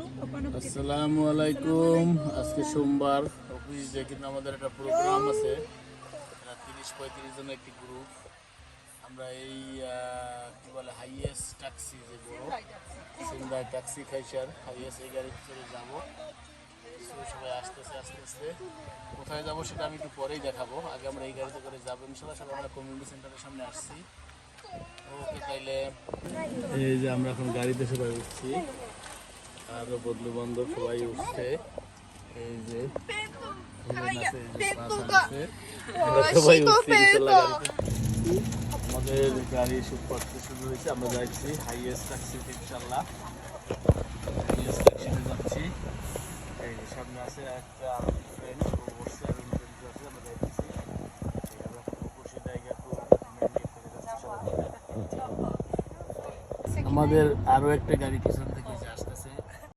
আসসালামু আলাইকুম। আজকে সোমবার, অফিস যে কিন্তু আমাদের একটা প্রোগ্রাম আছে। 30-35 জনের একটি গ্রুপ। আমরা এই কি বলে হাইয়েস্ট ট্যাক্সি, যে বড় সিন্দায় ট্যাক্সি খাইসার হাইয়েস্ট, এই গাড়িতে চলে যাবো। সবাই আসতেছে আস্তে আস্তে। কোথায় যাবো সেটা আমি একটু পরেই দেখাবো। আগে আমরা এই গাড়িতে করে যাবো ইনশাল্লাহ। সবাই আমরা কমিউনিটি সেন্টারের সামনে আসছি। ওকে, তাইলে এই যে আমরা এখন গাড়িতে সবাই উঠছি, আরো বন্ধু বান্ধব সবাই উঠছে। এই যে সবাই উঠছি ইনশাল্লাহ গাড়িতে। আমাদের গাড়ি করতে শুরু হয়েছে। আমরা যাচ্ছি হাইয়েস্ট ট্যাক্সিতে ইনশাল্লাহ। হাইয়েস্ট ট্যাক্সিতে যাচ্ছি। এই যে সামনে আছে একটা ফ্রেন্ড, ও বসছে আর ইন্টারভিউ আছে। আমরা যাচ্ছি বসে জায়গা তো আমাদের আরো একটা গাড়ি পিছন থেকে